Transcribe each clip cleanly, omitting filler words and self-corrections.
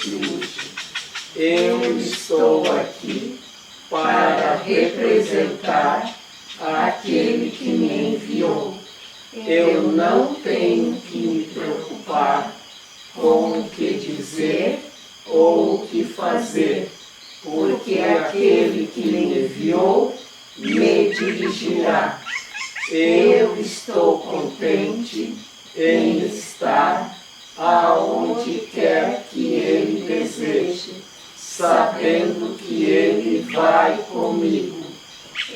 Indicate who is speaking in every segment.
Speaker 1: refuge. Eu estou aqui para representar aquele que me enviou. Eu não tenho que me preocupar com o que dizer ou o que fazer, porque aquele que me enviou me dirigirá. Eu estou contente em estar aonde quer que Ele deseje, sabendo que Ele vai comigo.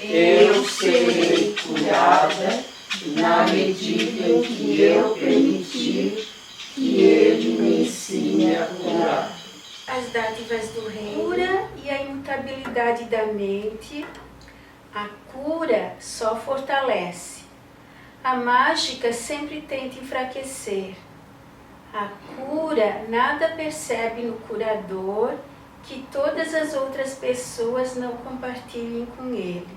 Speaker 1: Eu serei curada na medida em que eu permitir que Ele me ensine a curar.
Speaker 2: As dádivas do reino, cura e a imutabilidade da mente. A cura só fortalece. A mágica sempre tenta enfraquecer. A cura nada percebe no curador que todas as outras pessoas não compartilhem com ele.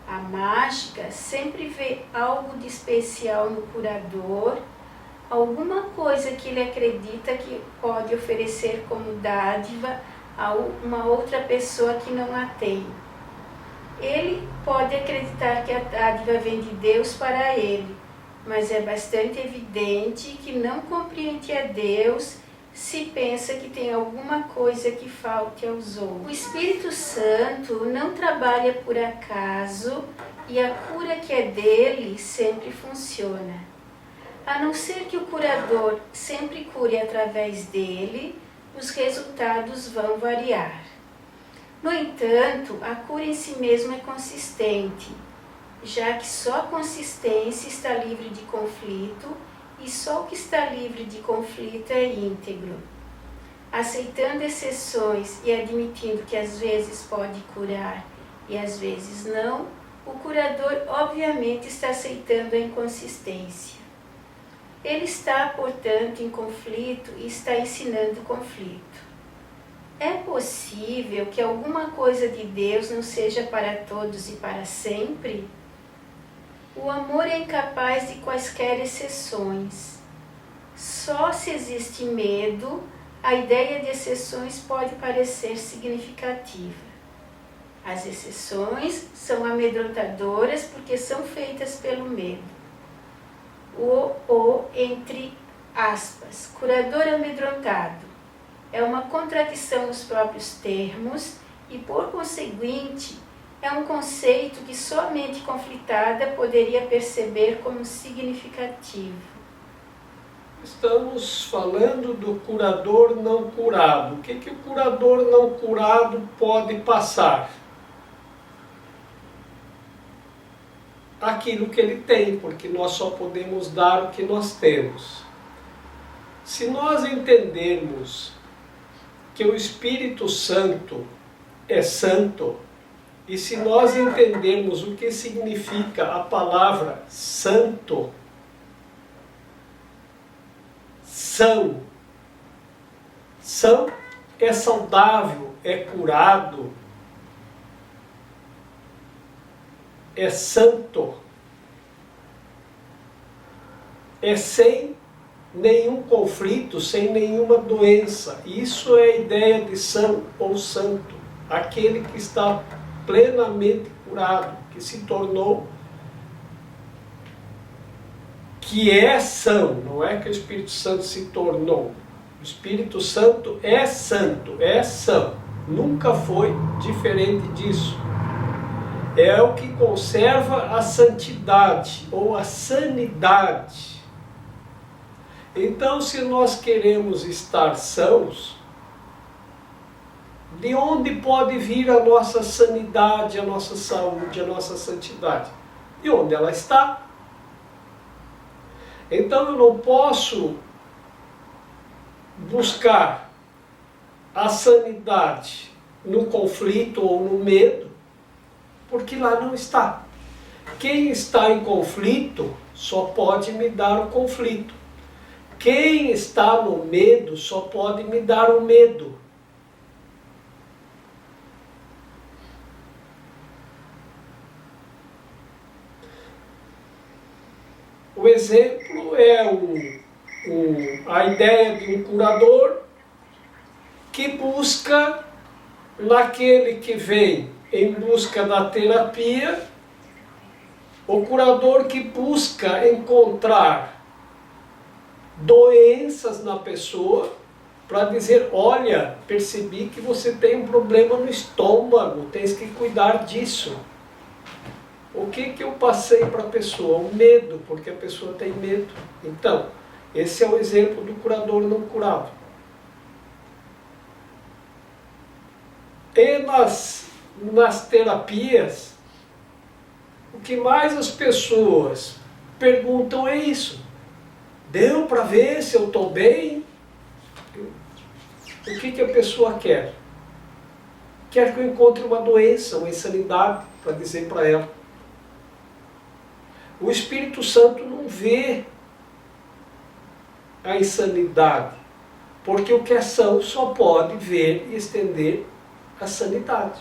Speaker 2: A mágica sempre vê algo de especial no curador, alguma coisa que ele acredita que pode oferecer como dádiva a uma outra pessoa que não a tem. Ele pode acreditar que a dádiva vem de Deus para ele, mas é bastante evidente que não compreende a Deus se pensa que tem alguma coisa que falte aos outros. O Espírito Santo não trabalha por acaso e a cura que é dele sempre funciona. A não ser que o curador sempre cure através dele, os resultados vão variar. No entanto, a cura em si mesma é consistente, já que só a consistência está livre de conflito e só o que está livre de conflito é íntegro. Aceitando exceções e admitindo que às vezes pode curar e às vezes não, o curador obviamente está aceitando a inconsistência. Ele está, portanto, em conflito e está ensinando conflito. É possível que alguma coisa de Deus não seja para todos e para sempre? O amor é incapaz de quaisquer exceções. Só se existe medo, a ideia de exceções pode parecer significativa. As exceções são amedrontadoras porque são feitas pelo medo. Entre aspas, curador amedrontado, é uma contradição nos próprios termos e, por conseguinte, é um conceito que só a mente conflitada poderia perceber como significativo.
Speaker 3: Estamos falando do curador não curado. O que o curador não curado pode passar? Aquilo que ele tem, porque nós só podemos dar o que nós temos. Se nós entendermos que o Espírito Santo é santo, e se nós entendermos o que significa a palavra santo, são é saudável, é curado, é santo, é sem nenhum conflito, sem nenhuma doença. Isso é a ideia de são ou santo, aquele que está plenamente curado, que se tornou, que é são, não é que o Espírito Santo se tornou. O Espírito Santo é santo, é são, nunca foi diferente disso. É o que conserva a santidade ou a sanidade. Então, se nós queremos estar sãos, de onde pode vir a nossa sanidade, a nossa saúde, a nossa santidade? De onde ela está. Então eu não posso buscar a sanidade no conflito ou no medo, porque lá não está. Quem está em conflito só pode me dar o conflito. Quem está no medo só pode me dar o medo. O exemplo é a ideia de um curador que busca naquele que vem em busca da terapia, o curador que busca encontrar doenças na pessoa para dizer, olha, percebi que você tem um problema no estômago, tens que cuidar disso. O que eu passei para a pessoa? O medo, porque a pessoa tem medo. Então, esse é o exemplo do curador não curado. E nas terapias, o que mais as pessoas perguntam é isso. Deu para ver se eu estou bem? O que a pessoa quer? Quer que eu encontre uma doença, uma insanidade, para dizer para ela. O Espírito Santo não vê a insanidade, porque o que é são só pode ver e estender a sanidade.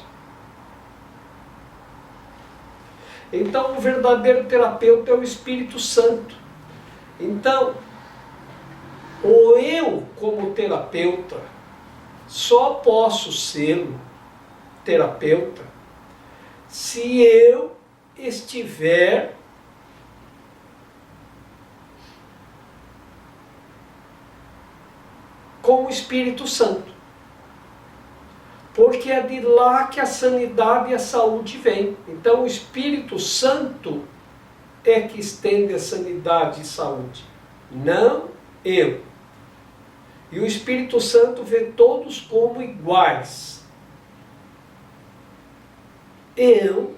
Speaker 3: Então, o verdadeiro terapeuta é o Espírito Santo. Então, o eu, como terapeuta, só posso ser terapeuta se eu estiver com o Espírito Santo. Porque é de lá que a sanidade e a saúde vêm. Então o Espírito Santo é que estende a sanidade e saúde, não eu. E o Espírito Santo vê todos como iguais. Eu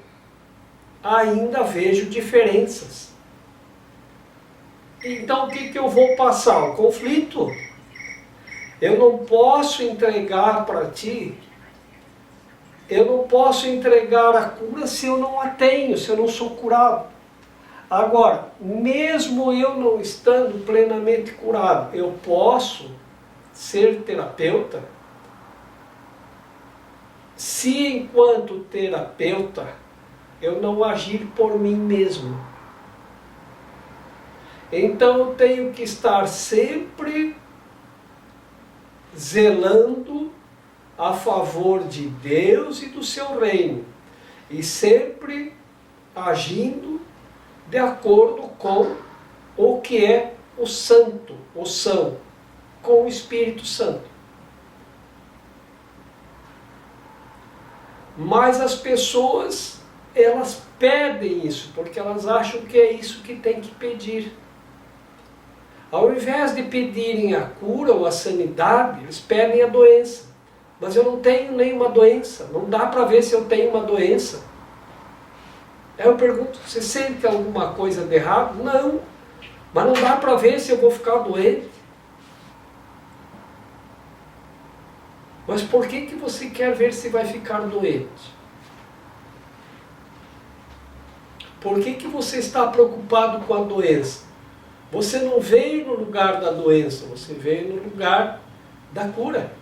Speaker 3: ainda vejo diferenças. Então o que eu vou passar? O conflito. Eu não posso entregar para ti, eu não posso entregar a cura se eu não a tenho, se eu não sou curado. Agora, mesmo eu não estando plenamente curado, eu posso ser terapeuta se enquanto terapeuta eu não agir por mim mesmo. Então eu tenho que estar sempre zelando a favor de Deus e do seu reino, e sempre agindo de acordo com o que é o santo, o são, com o Espírito Santo. Mas as pessoas, elas pedem isso, porque elas acham que é isso que tem que pedir. Ao invés de pedirem a cura ou a sanidade, eles pedem a doença. Mas eu não tenho nenhuma doença, não dá para ver se eu tenho uma doença. Aí eu pergunto, você sente alguma coisa de errado? Não, mas não dá para ver se eu vou ficar doente. Mas por que você quer ver se vai ficar doente? Por que você está preocupado com a doença? Você não veio no lugar da doença, você veio no lugar da cura.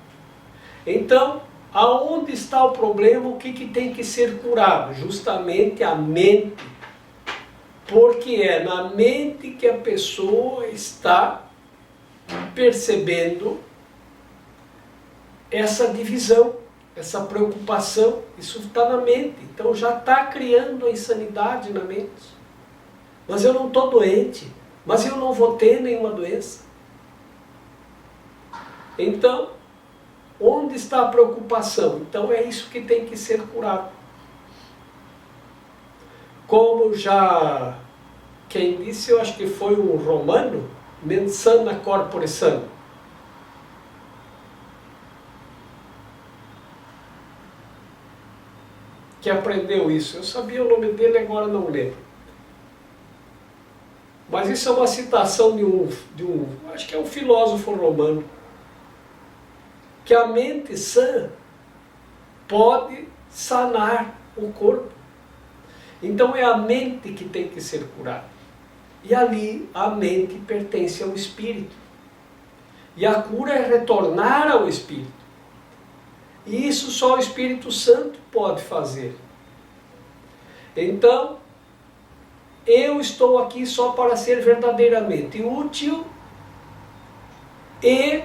Speaker 3: Então, aonde está o problema? O que tem que ser curado? Justamente a mente. Porque é na mente que a pessoa está percebendo essa divisão, essa preocupação. Isso está na mente. Então já está criando a insanidade na mente. Mas eu não estou doente. Mas eu não vou ter nenhuma doença. Então, onde está a preocupação? Então é isso que tem que ser curado. Como já quem disse, eu acho que foi um romano, mens sana corpore sano. Que aprendeu isso. Eu sabia o nome dele, agora não lembro. Mas isso é uma citação de um, acho que é um filósofo romano, que a mente sã pode sanar o corpo. Então é a mente que tem que ser curada. E ali a mente pertence ao espírito. E a cura é retornar ao espírito. E isso só o Espírito Santo pode fazer. Então, eu estou aqui só para ser verdadeiramente útil e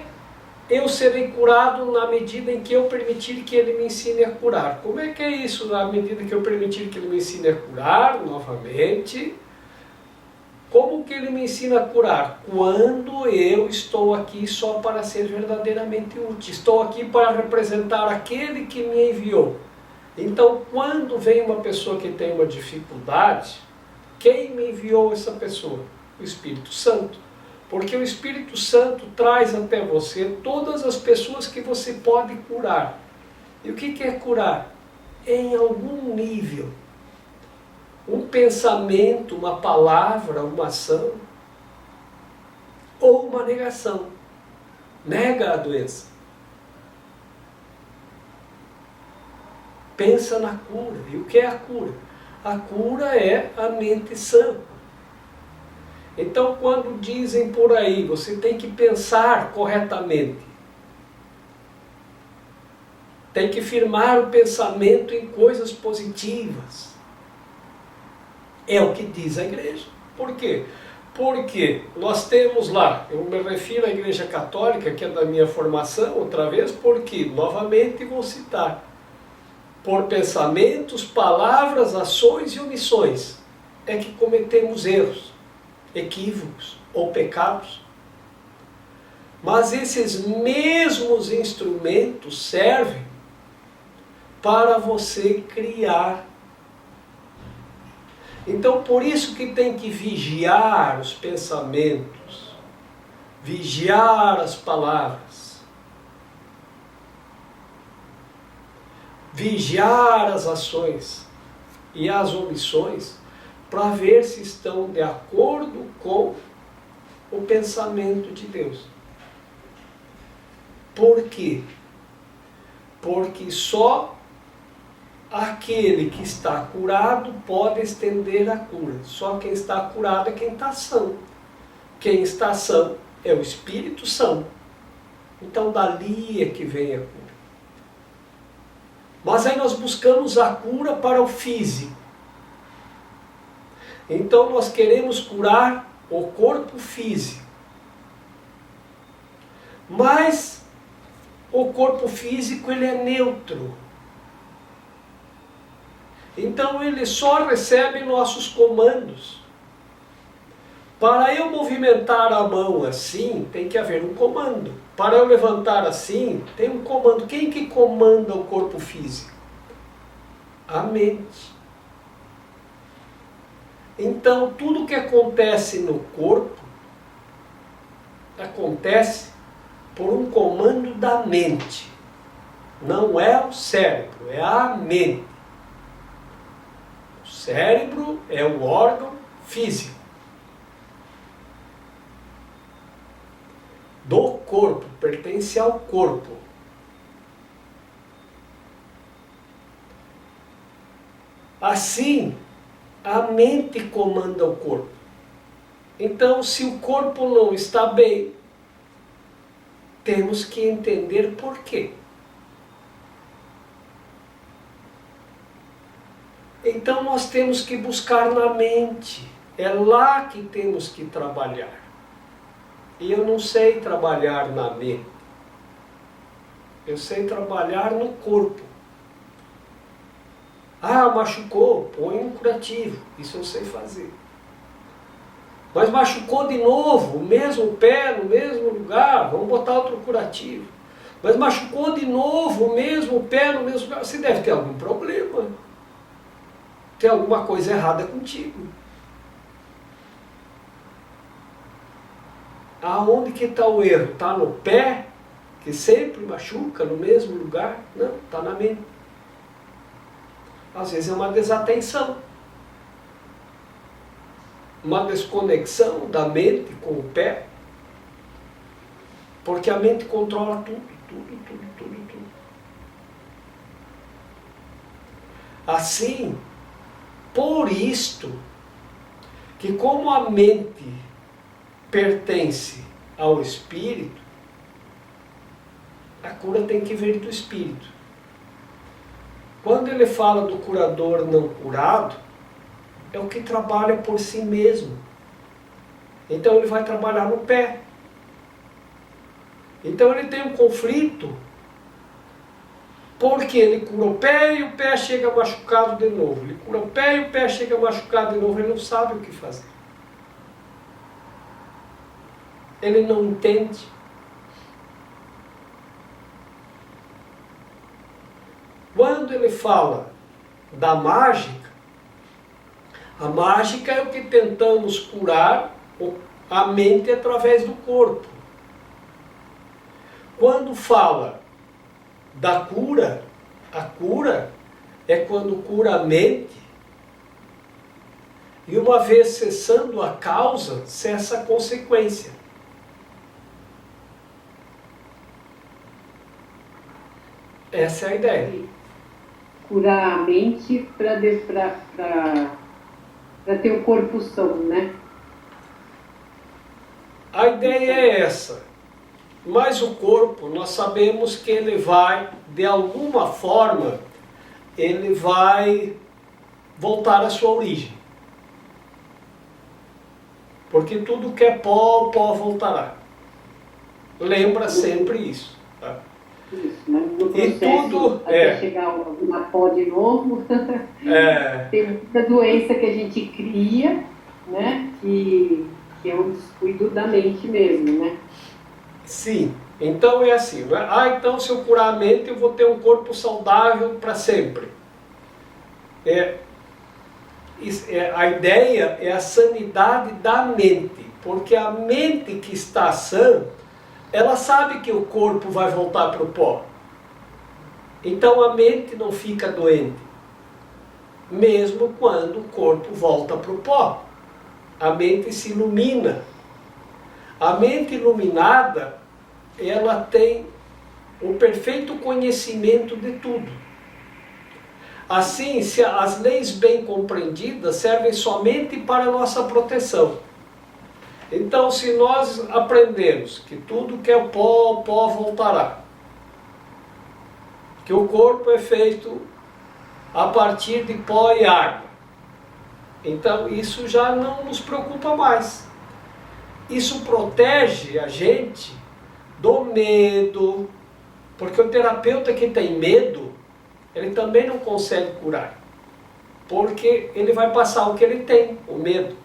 Speaker 3: eu serei curado na medida em que eu permitir que Ele me ensine a curar. Como é que é isso? Na medida que eu permitir que Ele me ensine a curar, novamente, como que Ele me ensina a curar? Quando eu estou aqui só para ser verdadeiramente útil. Estou aqui para representar aquele que me enviou. Então, quando vem uma pessoa que tem uma dificuldade, quem me enviou essa pessoa? O Espírito Santo. Porque o Espírito Santo traz até você todas as pessoas que você pode curar. E o que é curar? Em algum nível. Um pensamento, uma palavra, uma ação, ou uma negação. Nega a doença. Pensa na cura. E o que é a cura? A cura é a mente sã. Então, quando dizem por aí, você tem que pensar corretamente. Tem que firmar o pensamento em coisas positivas. É o que diz a igreja. Por quê? Porque nós temos lá, eu me refiro à Igreja Católica, que é da minha formação, outra vez, porque, novamente vou citar, por pensamentos, palavras, ações e omissões, é que cometemos erros, equívocos ou pecados. Mas esses mesmos instrumentos servem para você criar. Então, por isso que tem que vigiar os pensamentos, vigiar as palavras, vigiar as ações e as omissões, para ver se estão de acordo com o pensamento de Deus. Por quê? Porque só aquele que está curado pode estender a cura. Só quem está curado é quem está são. Quem está são é o Espírito Santo. Então dali é que vem a cura. Mas aí nós buscamos a cura para o físico. Então nós queremos curar o corpo físico. Mas o corpo físico ele é neutro. Então ele só recebe nossos comandos. Para eu movimentar a mão assim, tem que haver um comando. Para eu levantar assim, tem um comando. Quem que comanda o corpo físico? A mente. Então, tudo que acontece no corpo, acontece por um comando da mente. Não é o cérebro, é a mente. O cérebro é o órgão físico do corpo, pertence ao corpo. Assim, a mente comanda o corpo. Então, se o corpo não está bem, temos que entender por quê. Então, nós temos que buscar na mente. É lá que temos que trabalhar. E eu não sei trabalhar na mente. Eu sei trabalhar no corpo. Ah, machucou, põe um curativo. Isso eu sei fazer. Mas machucou de novo, o mesmo pé, no mesmo lugar, vamos botar outro curativo. Mas machucou de novo, o mesmo pé, no mesmo lugar. Você deve ter algum problema. Tem alguma coisa errada contigo. Aonde que está o erro? Está no pé, que sempre machuca no mesmo lugar? Não, está na mente. Às vezes é uma desatenção. Uma desconexão da mente com o pé. Porque a mente controla tudo. Assim, por isto, que como a mente pertence ao espírito, a cura tem que vir do espírito. Quando ele fala do curador não curado, é o que trabalha por si mesmo. Então ele vai trabalhar no pé. Então ele tem um conflito porque ele cura o pé e o pé chega machucado de novo. Ele cura o pé e o pé chega machucado de novo. Ele não sabe o que fazer. Ele não entende. Quando ele fala da mágica, a mágica é o que tentamos curar a mente através do corpo. Quando fala da cura, a cura é quando cura a mente, e uma vez cessando a causa, cessa a consequência. Essa é a ideia.
Speaker 4: Curar a mente para ter o corpo são, né?
Speaker 3: A ideia é essa. Mas o corpo, nós sabemos que ele vai, de alguma forma, ele vai voltar à sua origem. Porque tudo que é pó, o pó voltará. Lembra sempre isso. Tá?
Speaker 4: Isso, mas no
Speaker 3: E
Speaker 4: processo,
Speaker 3: tudo
Speaker 4: até chegar alguma pó de novo, tem muita doença que a gente cria, né? Que é um descuido da mente mesmo, né?
Speaker 3: Sim, então é assim, né? Então se eu curar a mente eu vou ter um corpo saudável para sempre. A ideia é a sanidade da mente, porque a mente que está sã, ela sabe que o corpo vai voltar para o pó. Então a mente não fica doente, mesmo quando o corpo volta para o pó. A mente se ilumina. A mente iluminada, ela tem um perfeito conhecimento de tudo. Assim, se as leis bem compreendidas servem somente para a nossa proteção. Então, se nós aprendemos que tudo que é pó, o pó voltará, que o corpo é feito a partir de pó e água, então isso já não nos preocupa mais. Isso protege a gente do medo, porque o terapeuta que tem medo, ele também não consegue curar, porque ele vai passar o que ele tem, o medo.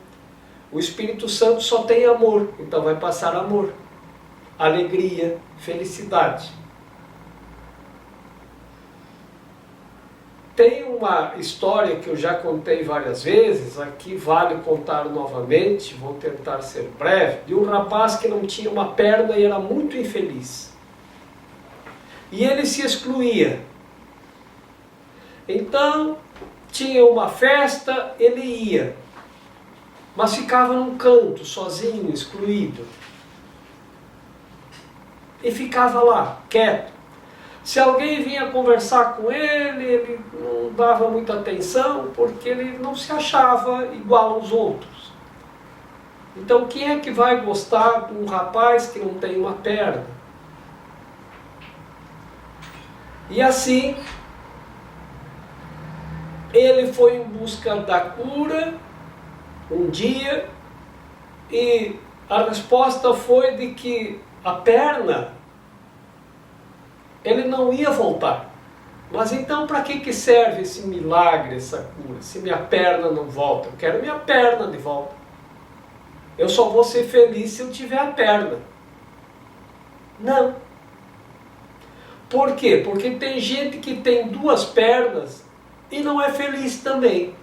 Speaker 3: O Espírito Santo só tem amor, então vai passar amor, alegria, felicidade. Tem uma história que eu já contei várias vezes, aqui vale contar novamente, vou tentar ser breve, de um rapaz que não tinha uma perna e era muito infeliz. E ele se excluía. Então, tinha uma festa, ele ia, mas ficava num canto, sozinho, excluído. E ficava lá, quieto. Se alguém vinha conversar com ele, ele não dava muita atenção, porque ele não se achava igual aos outros. Então, quem é que vai gostar de um rapaz que não tem uma perna? E assim, ele foi em busca da cura um dia, e a resposta foi de que a perna, ele não ia voltar. Mas então para que serve esse milagre, essa cura? Se minha perna não volta, eu quero minha perna de volta. Eu só vou ser feliz se eu tiver a perna. Não. Por quê? Porque tem gente que tem duas pernas e não é feliz também.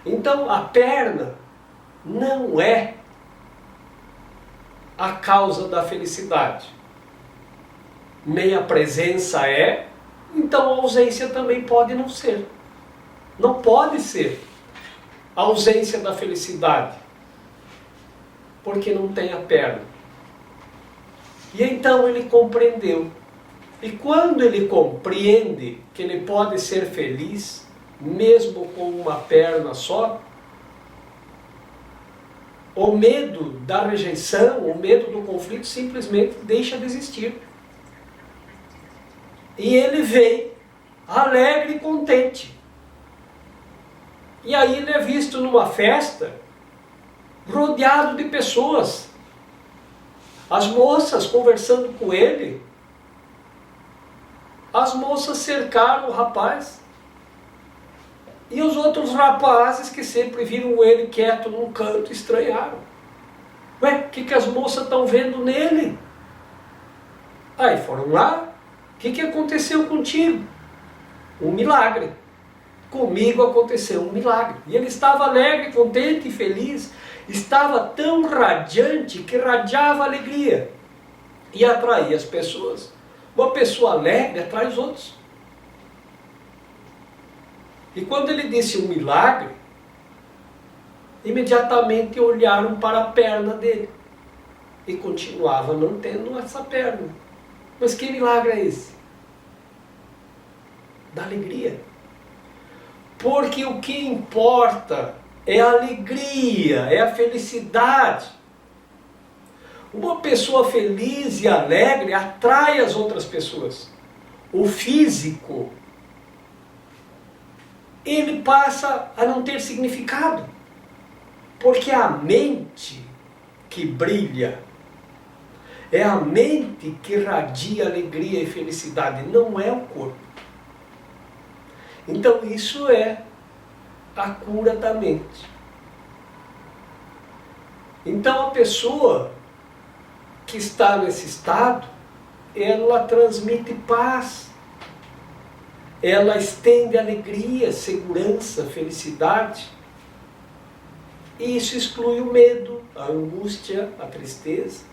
Speaker 3: Então a perna não é a causa da felicidade. Nem a presença é, então a ausência também pode não ser. Não pode ser a ausência da felicidade, porque não tem a perna. E então ele compreendeu. E quando ele compreende que ele pode ser feliz, mesmo com uma perna só, o medo da rejeição, o medo do conflito simplesmente deixa de existir. E ele veio alegre e contente. E aí ele é visto numa festa, rodeado de pessoas. As moças conversando com ele, as moças cercaram o rapaz. E os outros rapazes que sempre viram ele quieto num canto estranharam. Ué, o que as moças estão vendo nele? Aí foram lá. O que aconteceu contigo? Um milagre. Comigo aconteceu um milagre. E ele estava alegre, contente e feliz. Estava tão radiante que radiava alegria. E atraía as pessoas. Uma pessoa alegre atrai os outros. E quando ele disse um milagre, imediatamente olharam para a perna dele. E continuava mantendo essa perna. Mas que milagre é esse? Da alegria. Porque o que importa é a alegria, é a felicidade. Uma pessoa feliz e alegre atrai as outras pessoas. O físico, ele passa a não ter significado. Porque é a mente que brilha. É a mente que irradia alegria e felicidade, não é o corpo. Então isso é a cura da mente. Então a pessoa que está nesse estado, ela transmite paz. Ela estende alegria, segurança, felicidade. E isso exclui o medo, a angústia, a tristeza.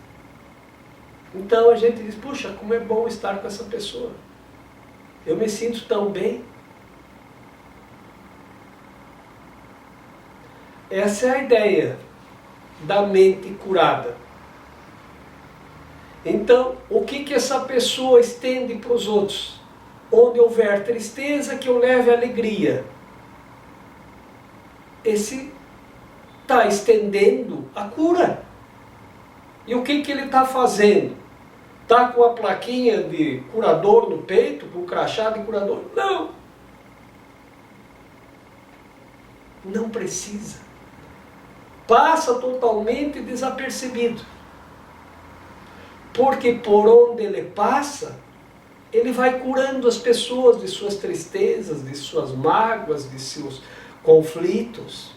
Speaker 3: Então a gente diz, puxa, como é bom estar com essa pessoa. Eu me sinto tão bem. Essa é a ideia da mente curada. Então, o que essa pessoa estende para os outros? Onde houver tristeza, que eu leve alegria. Esse está estendendo a cura. E o que ele está fazendo? Está com a plaquinha de curador no peito, com o crachá de curador? Não! Não precisa. Passa totalmente desapercebido. Porque por onde ele passa, ele vai curando as pessoas de suas tristezas, de suas mágoas, de seus conflitos.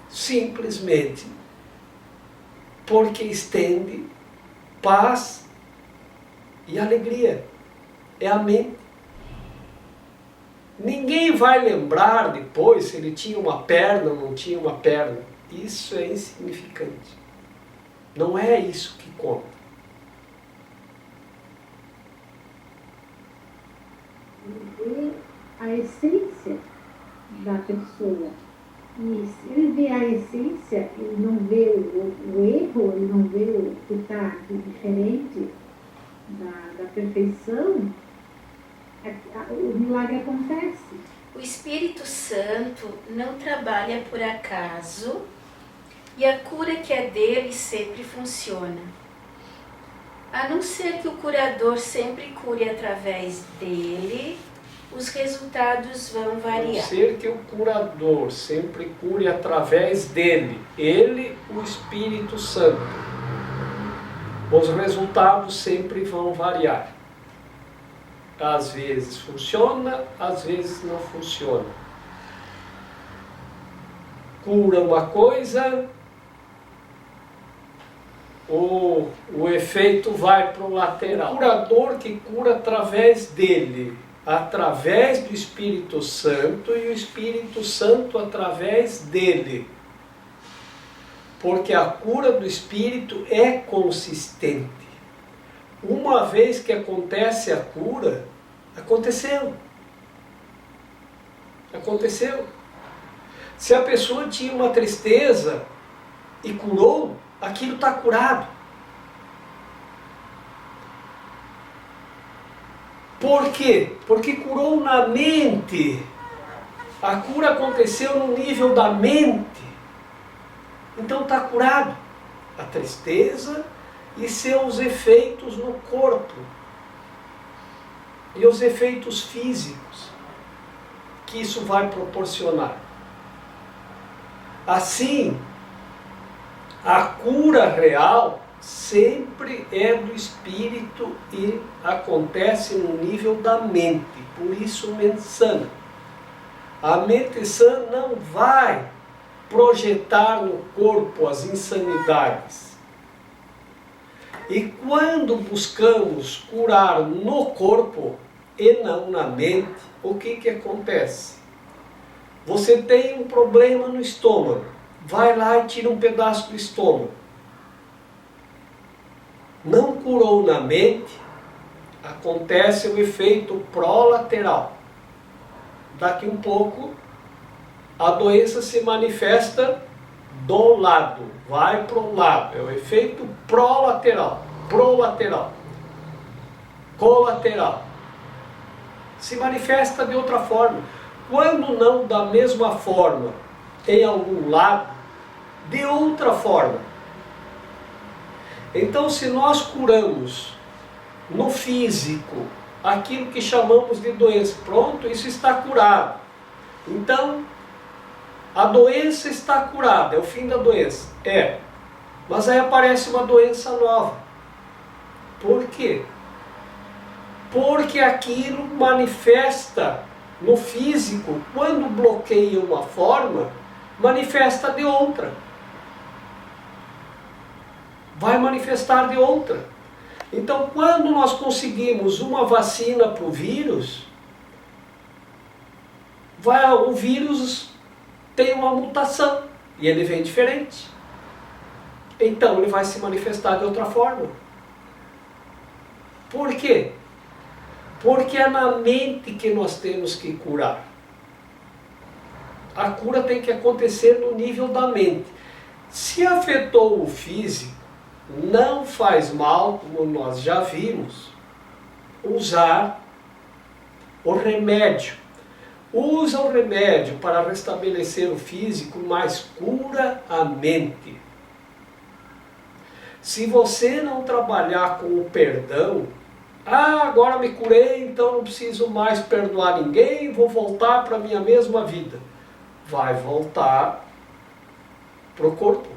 Speaker 3: Simplesmente porque estende paz e alegria. É a mente. Ninguém vai lembrar depois se ele tinha uma perna ou não tinha uma perna. Isso é insignificante. Não é isso que conta.
Speaker 5: Ver a essência da pessoa. E se ele vê a essência, ele não vê o erro, ele não vê o que está diferente da perfeição, o milagre acontece.
Speaker 2: O Espírito Santo não trabalha por acaso e a cura que é dele sempre funciona. A não ser que o curador sempre cure através dele, os resultados vão variar.
Speaker 3: A não ser que o curador sempre cure através dele, ele, o Espírito Santo. Os resultados sempre vão variar. Às vezes funciona, às vezes não funciona. Cura uma coisa, o efeito vai para o lateral. O curador que cura através dele, através do Espírito Santo, e o Espírito Santo através dele. Porque a cura do Espírito é consistente. Uma vez que acontece a cura, aconteceu. Aconteceu. Se a pessoa tinha uma tristeza e curou, aquilo está curado. Por quê? Porque curou na mente. A cura aconteceu no nível da mente. Então está curado. A tristeza e seus efeitos no corpo. E os efeitos físicos que isso vai proporcionar. Assim, A cura real sempre é do espírito e acontece no nível da mente, por isso mente sana. A mente sã não vai projetar no corpo as insanidades. E quando buscamos curar no corpo e não na mente, o que acontece? Você tem um problema no estômago, vai lá e tira um pedaço do estômago. Não curou na mente, acontece o efeito prolateral. Daqui um pouco, a doença se manifesta do lado, vai para o lado, é o efeito prolateral, colateral. Se manifesta de outra forma. Quando não da mesma forma, em algum lado, de outra forma. Então, se nós curamos no físico aquilo que chamamos de doença, pronto, isso está curado. Então, a doença está curada, é o fim da doença. É, mas aí aparece uma doença nova. Por quê? Porque aquilo manifesta no físico, quando bloqueia uma forma, manifesta de outra. Vai manifestar de outra. Então, quando nós conseguimos uma vacina para o vírus, o vírus tem uma mutação e ele vem diferente. Então, ele vai se manifestar de outra forma. Por quê? Porque é na mente que nós temos que curar. A cura tem que acontecer no nível da mente. Se afetou o físico, não faz mal, como nós já vimos, usar o remédio. Usa o remédio para restabelecer o físico, mas cura a mente. Se você não trabalhar com o perdão, agora me curei, então não preciso mais perdoar ninguém, vou voltar para a minha mesma vida. Vai voltar para o corpo.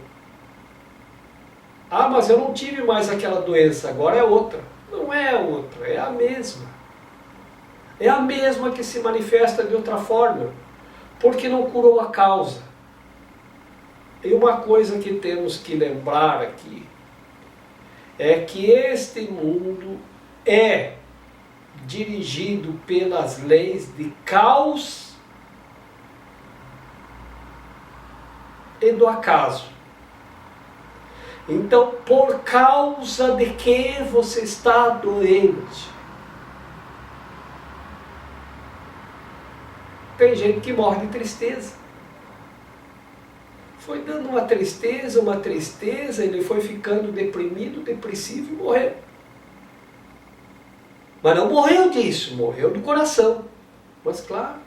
Speaker 3: Mas eu não tive mais aquela doença, agora é outra. Não é outra, é a mesma. É a mesma que se manifesta de outra forma, porque não curou a causa. E uma coisa que temos que lembrar aqui, é que este mundo é dirigido pelas leis de caos e do acaso. Então, por causa de que você está doente? Tem gente que morre de tristeza. Foi dando uma tristeza, ele foi ficando deprimido, depressivo e morreu. Mas não morreu disso, morreu do coração. Mas claro,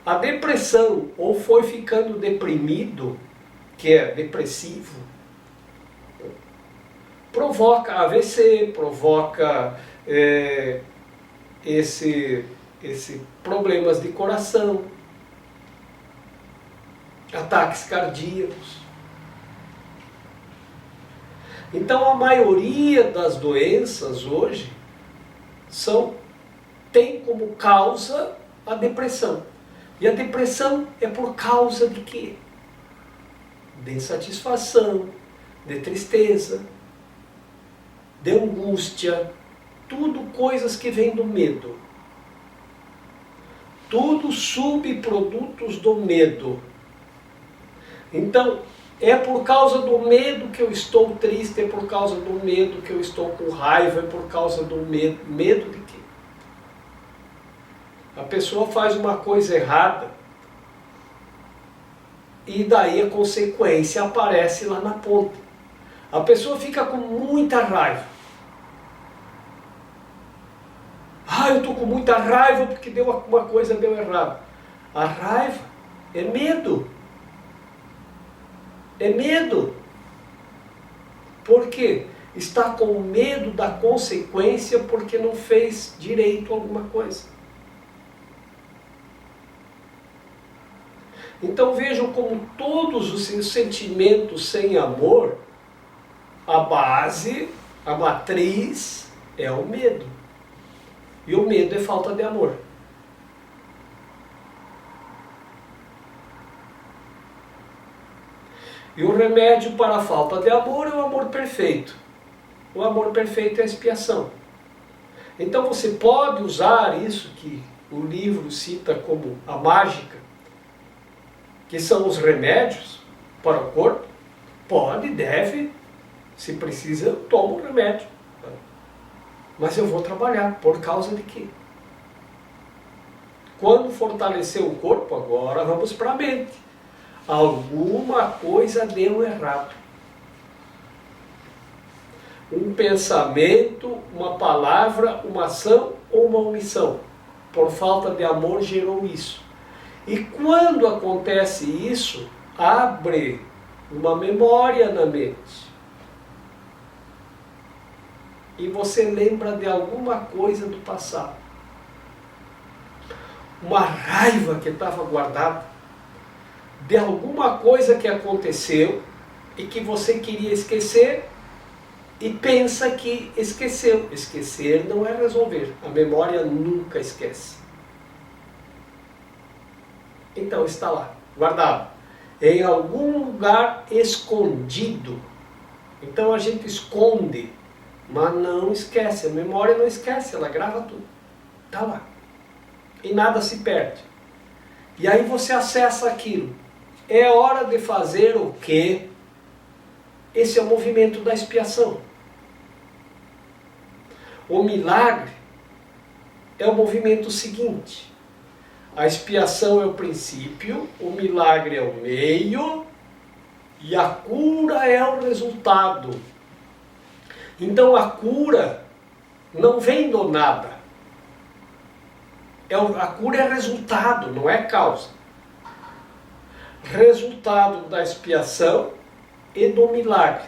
Speaker 3: a depressão, ou foi ficando deprimido, que é depressivo, provoca AVC, provoca esse problemas de coração, ataques cardíacos. Então a maioria das doenças hoje tem como causa a depressão. E a depressão é por causa de quê? De insatisfação, de tristeza, de angústia, tudo coisas que vêm do medo. Tudo subprodutos do medo. Então, é por causa do medo que eu estou triste, é por causa do medo que eu estou com raiva, é por causa do medo. Medo de quê? A pessoa faz uma coisa errada e daí a consequência aparece lá na ponta. A pessoa fica com muita raiva. Eu estou com muita raiva porque uma coisa deu errado. A raiva é medo. É medo. Por quê? Está com medo da consequência porque não fez direito alguma coisa. Então vejam como todos os sentimentos sem amor, a base, a matriz é o medo. E o medo é falta de amor. E o remédio para a falta de amor é o amor perfeito. O amor perfeito é a expiação. Então você pode usar isso que o livro cita como a mágica, que são os remédios para o corpo. Pode, deve, se precisa, eu tomo o remédio. Mas eu vou trabalhar, por causa de quê? Quando fortalecer o corpo, agora vamos para a mente. Alguma coisa deu errado. Um pensamento, uma palavra, uma ação ou uma omissão. Por falta de amor gerou isso. E quando acontece isso, abre uma memória na mente. E você lembra de alguma coisa do passado. Uma raiva que estava guardada, de alguma coisa que aconteceu e que você queria esquecer e pensa que esqueceu. Esquecer não é resolver. A memória nunca esquece. Então está lá, guardado, em algum lugar escondido. Então a gente esconde, mas não esquece. A memória não esquece, ela grava tudo. Está lá. E nada se perde. E aí você acessa aquilo. É hora de fazer o quê? Esse é o movimento da expiação. O milagre é o movimento seguinte. A expiação é o princípio, o milagre é o meio e a cura é o resultado. Então a cura não vem do nada. A cura é resultado, não é causa. Resultado da expiação e do milagre.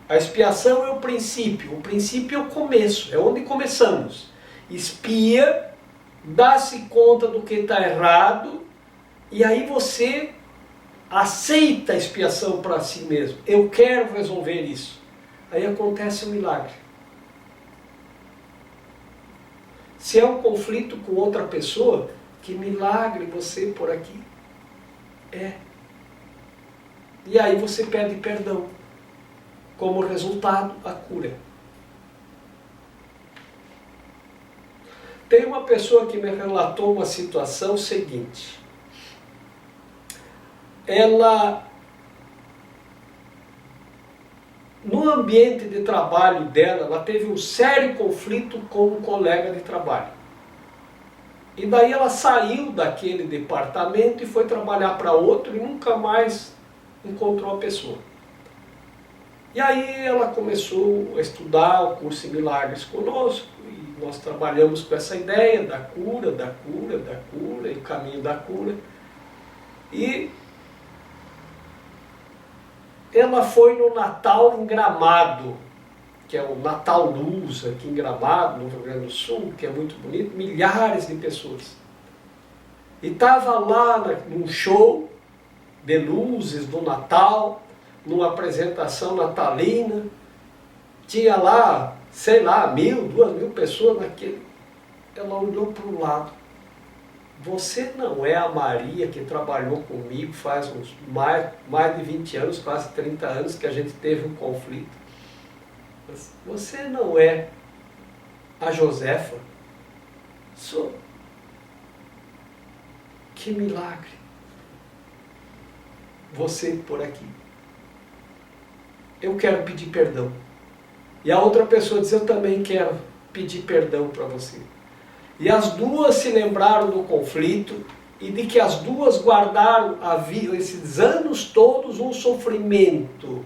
Speaker 3: A expiação é o princípio é o começo, é onde começamos. Expia, dá-se conta do que está errado, e aí você aceita a expiação para si mesmo. Eu quero resolver isso. Aí acontece o milagre. Se é um conflito com outra pessoa, que milagre você por aqui. É. E aí você pede perdão. Como resultado, a cura. Tem uma pessoa que me relatou uma situação seguinte. Ela, no ambiente de trabalho dela, ela teve um sério conflito com um colega de trabalho. E daí ela saiu daquele departamento e foi trabalhar para outro e nunca mais encontrou a pessoa. E aí ela começou a estudar o curso de milagres conosco e nós trabalhamos com essa ideia da cura, e o caminho da cura. E ela foi no Natal em Gramado, que é o Natal Luz aqui em Gramado, no Rio Grande do Sul, que é muito bonito, milhares de pessoas. E estava lá num show de luzes do Natal, numa apresentação natalina, tinha lá, sei lá, 1.000, 2.000 pessoas naquele. Ela olhou para o lado. Você não é a Maria que trabalhou comigo faz uns mais de 20 anos, quase 30 anos que a gente teve um conflito. Você não é a Josefa? Sou. Que milagre. Você por aqui. Eu quero pedir perdão. E a outra pessoa diz, eu também quero pedir perdão para você. E as duas se lembraram do conflito e de que as duas guardaram esses anos todos um sofrimento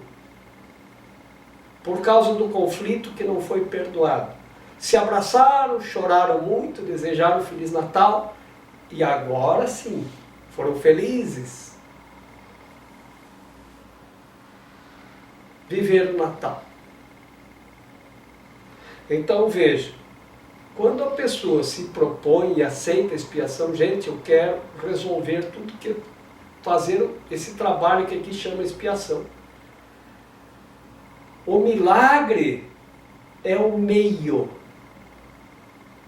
Speaker 3: por causa do conflito que não foi perdoado. Se abraçaram, choraram muito, desejaram um Feliz Natal e agora sim, foram felizes. Viver o Natal. Então veja, Quando a pessoa se propõe e aceita a expiação, gente, eu quero resolver tudo que fazer esse trabalho que aqui chama expiação. O milagre é o meio.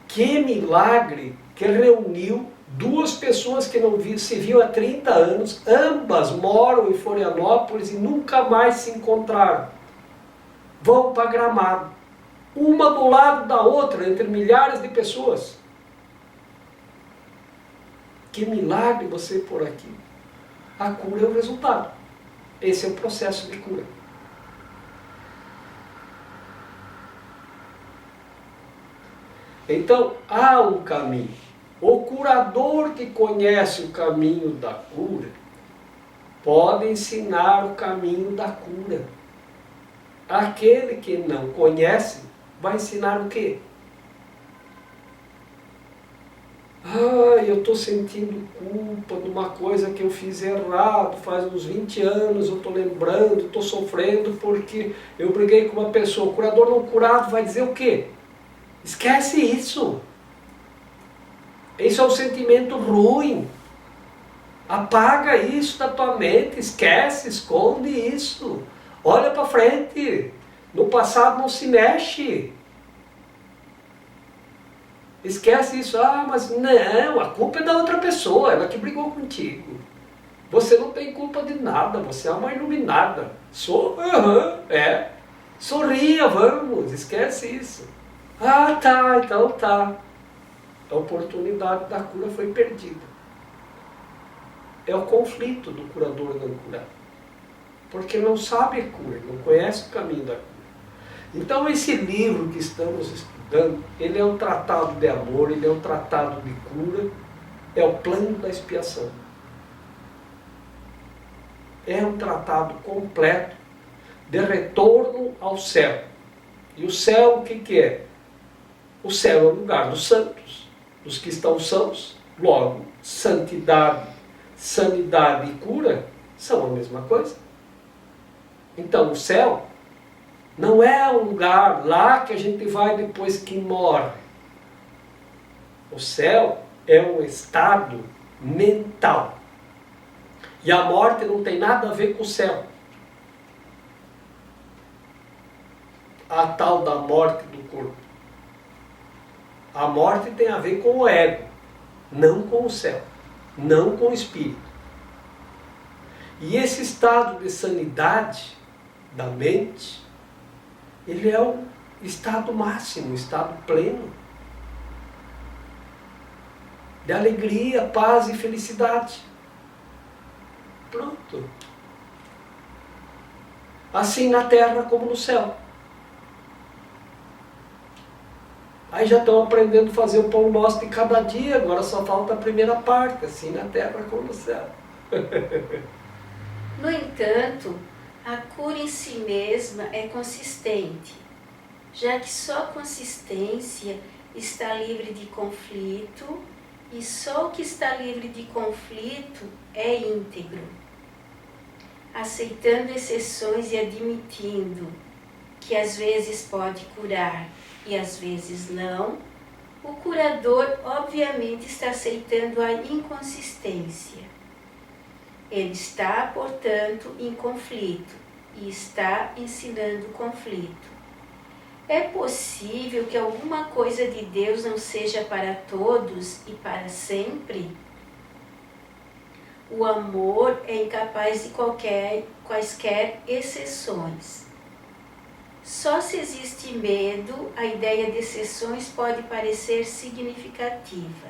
Speaker 3: Que milagre que reuniu duas pessoas que não se viam há 30 anos, ambas moram em Florianópolis e nunca mais se encontraram. Vão para Gramado. Uma do lado da outra, entre milhares de pessoas. Que milagre você por aqui. A cura é o resultado. Esse é o processo de cura. Então, há um caminho. O curador que conhece o caminho da cura pode ensinar o caminho da cura. Aquele que não conhece vai ensinar o quê? Eu estou sentindo culpa de uma coisa que eu fiz errado, faz uns 20 anos, eu estou lembrando, estou sofrendo porque eu briguei com uma pessoa. O curador não curado vai dizer o quê? Esquece isso. Isso é um sentimento ruim. Apaga isso da tua mente, esquece, esconde isso. Olha para frente. No passado não se mexe. Esquece isso. Mas não, a culpa é da outra pessoa, ela que brigou contigo. Você não tem culpa de nada, você é uma iluminada. Sorria, vamos, esquece isso. Tá, então tá. A oportunidade da cura foi perdida. É o conflito do curador não curado. Porque não sabe a cura, não conhece o caminho da cura. Então esse livro que estamos estudando, ele é um tratado de amor, ele é um tratado de cura, é o plano da expiação. É um tratado completo de retorno ao céu. E o céu o que é? O céu é o lugar dos santos, dos que estão sãos. Logo, santidade, sanidade e cura são a mesma coisa. Então o céu não é um lugar lá que a gente vai depois que morre. O céu é um estado mental. E a morte não tem nada a ver com o céu. A tal da morte do corpo. A morte tem a ver com o ego, não com o céu, não com o espírito. E esse estado de sanidade da mente, ele é o estado máximo, o estado pleno de alegria, paz e felicidade. Pronto. Assim na terra como no céu. Aí já estão aprendendo a fazer o pão nosso de cada dia, agora só falta a primeira parte, assim na terra como no céu.
Speaker 2: No entanto, a cura em si mesma é consistente, já que só a consistência está livre de conflito e só o que está livre de conflito é íntegro. Aceitando exceções e admitindo que às vezes pode curar e às vezes não, o curador obviamente está aceitando a inconsistência. Ele está, portanto, em conflito e está ensinando o conflito. É possível que alguma coisa de Deus não seja para todos e para sempre? O amor é incapaz de quaisquer exceções. Só se existe medo, a ideia de exceções pode parecer significativa.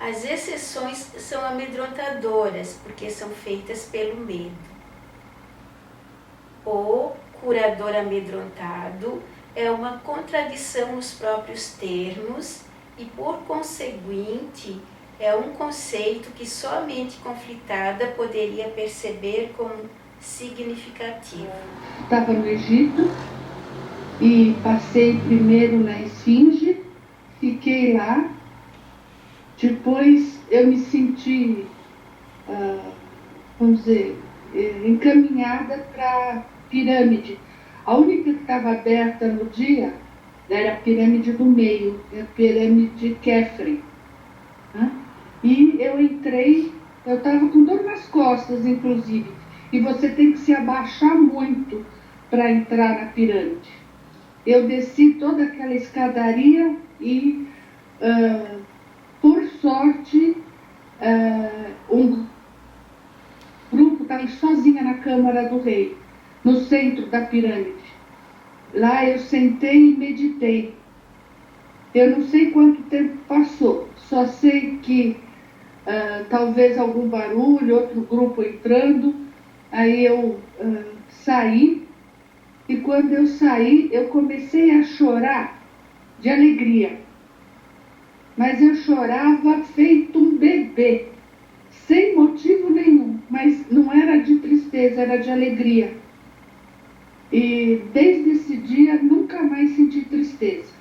Speaker 2: As exceções são amedrontadoras, porque são feitas pelo medo. O curador amedrontado é uma contradição nos próprios termos e, por conseguinte, é um conceito que só a mente conflitada poderia perceber como significativo.
Speaker 5: Estava no Egito e passei primeiro na Esfinge, fiquei lá, depois eu me senti, vamos dizer, encaminhada para a pirâmide. A única que estava aberta no dia era a pirâmide do meio, a pirâmide Kefren. Né? E eu entrei, eu estava com dor nas costas, inclusive, e você tem que se abaixar muito para entrar na pirâmide. Eu desci toda aquela escadaria e, por sorte, um grupo estava sozinha na Câmara do Rei, no centro da pirâmide. Lá eu sentei e meditei. Eu não sei quanto tempo passou, só sei que talvez algum barulho, outro grupo entrando, aí eu saí, e quando eu saí, eu comecei a chorar de alegria. Mas eu chorava feito um bebê, sem motivo nenhum, mas não era de tristeza, era de alegria. E desde esse dia nunca mais senti tristeza.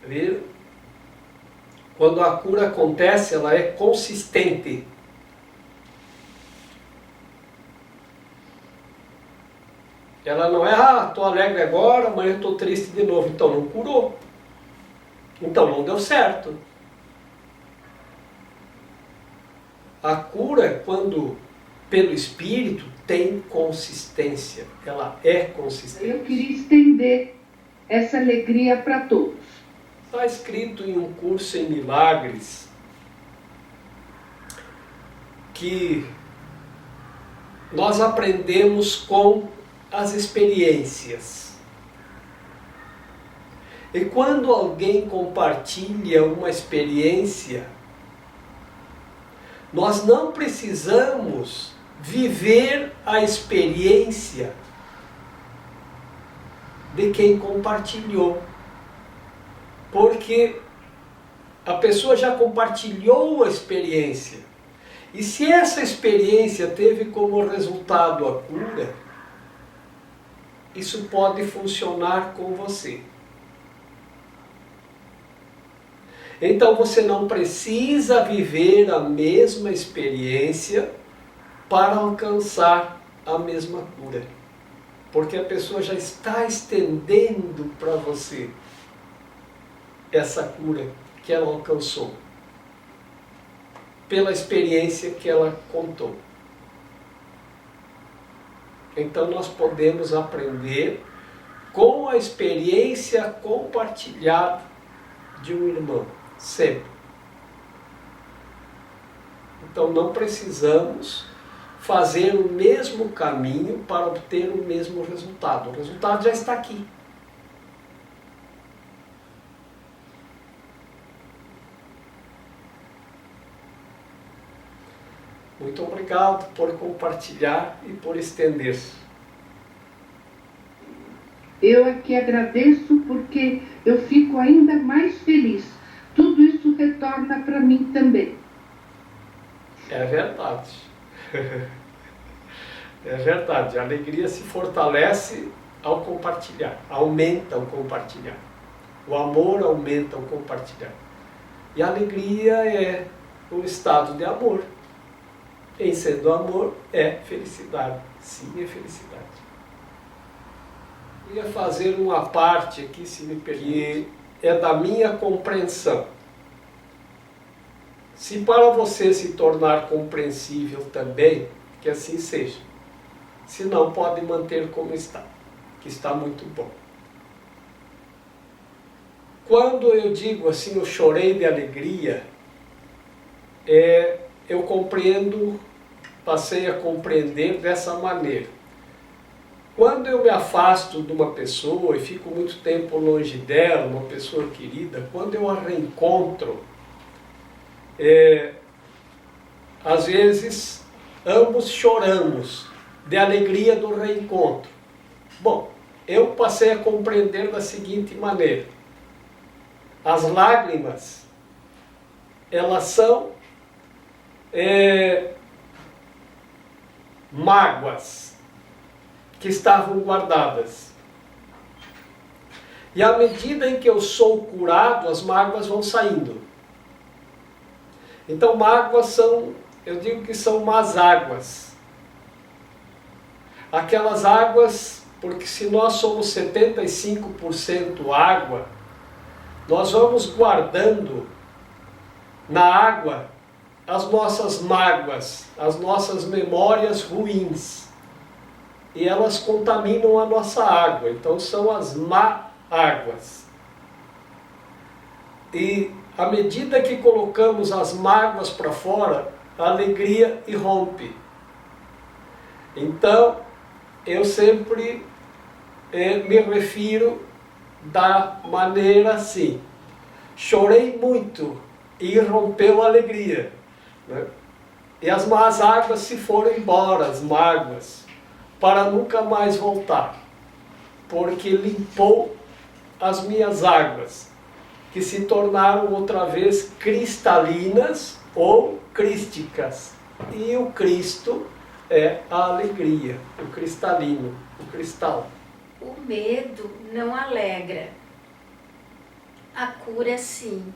Speaker 3: Viram? Quando a cura acontece, ela é consistente. Ela não é, estou alegre agora, amanhã estou triste de novo. Então não curou. Então não deu certo. A cura, quando pelo Espírito, tem consistência. Ela é consistente.
Speaker 5: Eu queria estender essa alegria para todos.
Speaker 3: Está escrito em um curso em milagres que nós aprendemos com as experiências. E quando alguém compartilha uma experiência, nós não precisamos viver a experiência de quem compartilhou. Porque a pessoa já compartilhou a experiência. E se essa experiência teve como resultado a cura, isso pode funcionar com você. Então você não precisa viver a mesma experiência para alcançar a mesma cura. Porque a pessoa já está estendendo para você essa cura que ela alcançou, pela experiência que ela contou. Então nós podemos aprender com a experiência compartilhada de um irmão, sempre. Então não precisamos fazer o mesmo caminho para obter o mesmo resultado. O resultado já está aqui. Muito obrigado por compartilhar e por estender-se.
Speaker 5: Eu é que agradeço porque eu fico ainda mais feliz. Tudo isso retorna para mim também.
Speaker 3: É verdade. É verdade. A alegria se fortalece ao compartilhar. Aumenta ao compartilhar. O amor aumenta ao compartilhar. E a alegria é um estado de amor. Em sendo amor, é felicidade. Sim, é felicidade. Eu ia fazer uma parte aqui, se me permite, é da minha compreensão. Se para você se tornar compreensível também, que assim seja. Se não, pode manter como está, que está muito bom. Quando eu digo assim, eu chorei de alegria, eu compreendo, passei a compreender dessa maneira. Quando eu me afasto de uma pessoa e fico muito tempo longe dela, uma pessoa querida, quando eu a reencontro, às vezes ambos choramos de alegria do reencontro. Bom, eu passei a compreender da seguinte maneira: as lágrimas, elas são mágoas que estavam guardadas. E à medida em que eu sou curado, as mágoas vão saindo. Então mágoas são, eu digo que são más águas. aquelas águas, porque se nós somos 75% água, nós vamos guardando na água as nossas mágoas, as nossas memórias ruins. E elas contaminam a nossa água, então são as má águas. E à medida que colocamos as mágoas para fora, a alegria irrompe. Então, eu sempre me refiro da maneira assim: chorei muito e irrompeu a alegria, né? E as más águas se foram embora, as mágoas, para nunca mais voltar, porque limpou as minhas águas, que se tornaram outra vez cristalinas ou crísticas. E o Cristo é a alegria, o cristalino, o cristal.
Speaker 2: O medo não alegra. A cura sim.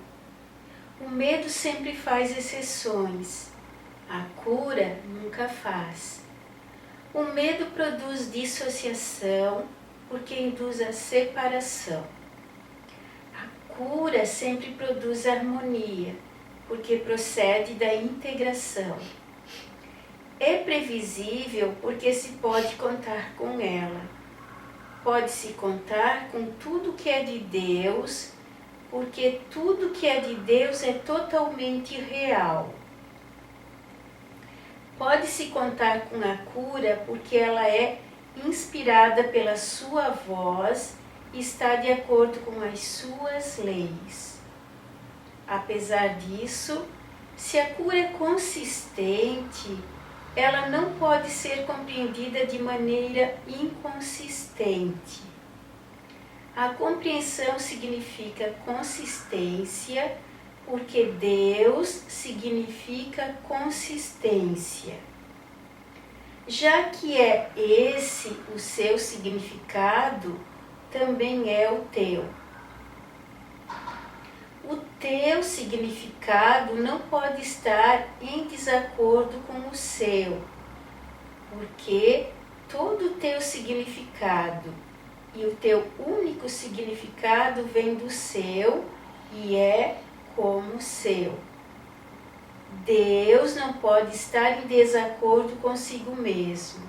Speaker 2: O medo sempre faz exceções. A cura nunca faz. O medo produz dissociação porque induz a separação. A cura sempre produz harmonia porque procede da integração. É previsível porque se pode contar com ela. Pode-se contar com tudo que é de Deus, porque tudo que é de Deus é totalmente real. Pode-se contar com a cura porque ela é inspirada pela sua voz e está de acordo com as suas leis. Apesar disso, se a cura é consistente, ela não pode ser compreendida de maneira inconsistente. A compreensão significa consistência, porque Deus significa consistência. Já que é esse o seu significado, também é o teu. O teu significado não pode estar em desacordo com o seu, porque todo o teu significado e o teu único significado vem do seu e é como seu. Deus não pode estar em desacordo consigo mesmo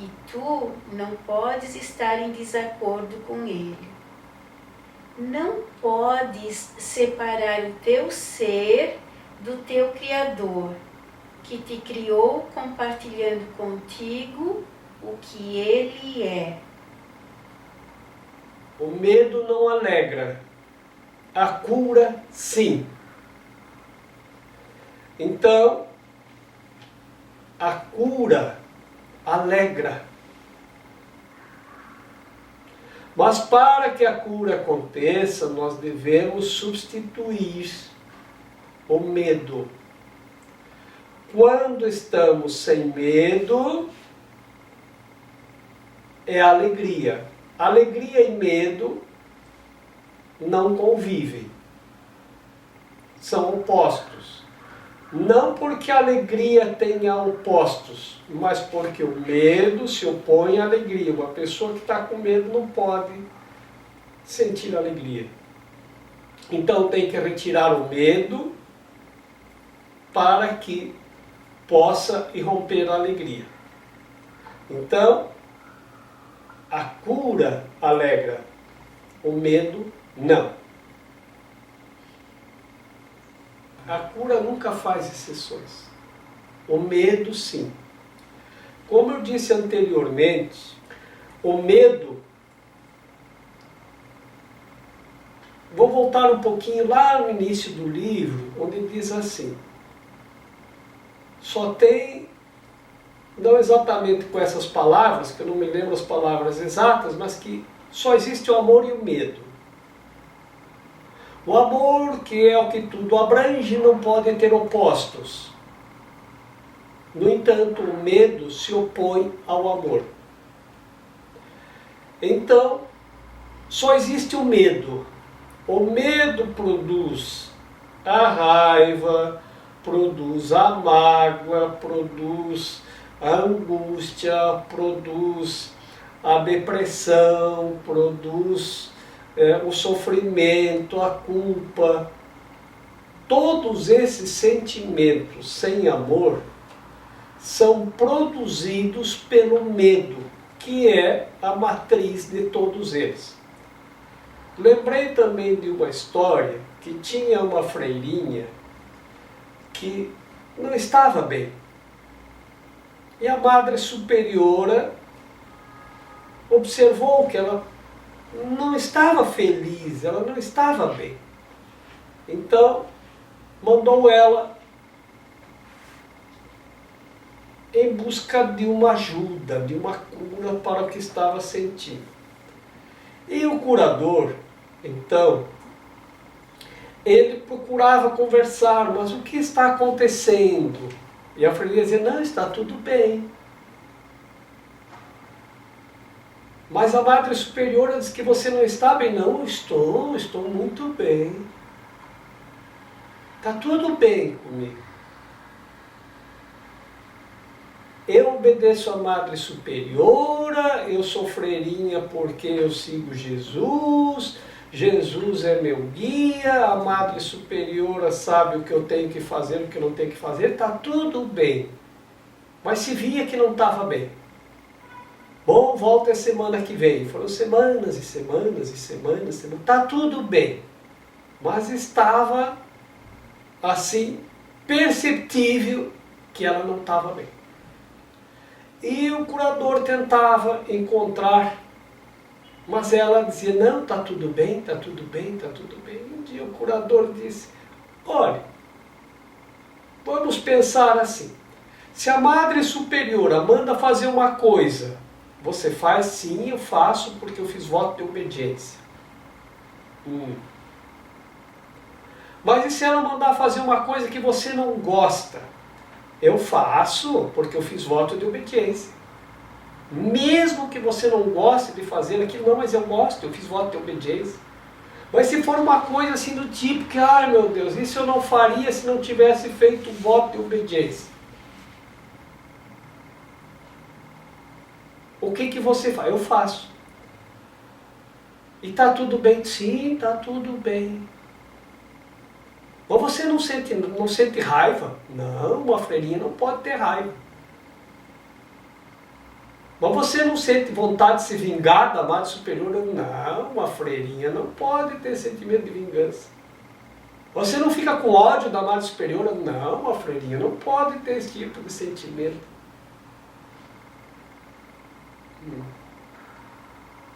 Speaker 2: e tu não podes estar em desacordo com Ele. Não podes separar o teu ser do teu Criador, que te criou compartilhando contigo o que Ele é.
Speaker 3: O medo não alegra, a cura sim. Então, a cura alegra. Mas para que a cura aconteça, nós devemos substituir o medo. Quando estamos sem medo, é alegria. Alegria e medo não convivem. São opostos. Não porque a alegria tenha opostos, mas porque o medo se opõe à alegria. Uma pessoa que está com medo não pode sentir alegria. Então tem que retirar o medo para que possa irromper a alegria. Então, a cura alegra, o medo não. A cura nunca faz exceções. O medo, sim. Como eu disse anteriormente, o medo... Vou voltar um pouquinho lá no início do livro, onde diz assim: só tem, não exatamente com essas palavras, que eu não me lembro as palavras exatas, mas que só existe o amor e o medo. O amor, que é o que tudo abrange, não pode ter opostos. No entanto, o medo se opõe ao amor. Então, só existe o medo. O medo produz a raiva, produz a mágoa, produz a angústia, produz a depressão, produz o sofrimento, a culpa. Todos esses sentimentos sem amor são produzidos pelo medo, que é a matriz de todos eles. Lembrei também de uma história que tinha uma freirinha que não estava bem. E a Madre Superiora observou que ela não estava feliz, ela não estava bem. Então, mandou ela em busca de uma ajuda, de uma cura para o que estava sentindo. E o curador, então, ele procurava conversar, mas o que está acontecendo? E a freira dizia, não, está tudo bem. Mas a Madre Superiora diz que você não está bem. Não, estou muito bem. Está tudo bem comigo. Eu obedeço à Madre Superiora, eu sou freirinha porque eu sigo Jesus, Jesus é meu guia, a Madre Superiora sabe o que eu tenho que fazer, o que eu não tenho que fazer, está tudo bem. Mas se via que não estava bem. Bom, volta a semana que vem. Foram semanas e semanas e semanas, está tudo bem. Mas estava, assim, perceptível que ela não estava bem. E o curador tentava encontrar, mas ela dizia, não, está tudo bem, está tudo bem, está tudo bem. Um dia o curador disse, olha, vamos pensar assim, se a Madre Superiora manda fazer uma coisa, você faz? Sim, eu faço porque eu fiz voto de obediência. Mas e se ela mandar fazer uma coisa que você não gosta? Eu faço porque eu fiz voto de obediência. Mesmo que você não goste de fazer aquilo, não, mas eu gosto, eu fiz voto de obediência. Mas se for uma coisa assim do tipo que, ai meu Deus, isso eu não faria se não tivesse feito voto de obediência. O que você faz? Eu faço. E está tudo bem? Sim, está tudo bem. Mas você não sente raiva? Não, uma freirinha não pode ter raiva. Mas você não sente vontade de se vingar da Madre Superiora? Não, uma freirinha não pode ter sentimento de vingança. Você não fica com ódio da Madre Superiora? Não, uma freirinha não pode ter esse tipo de sentimento.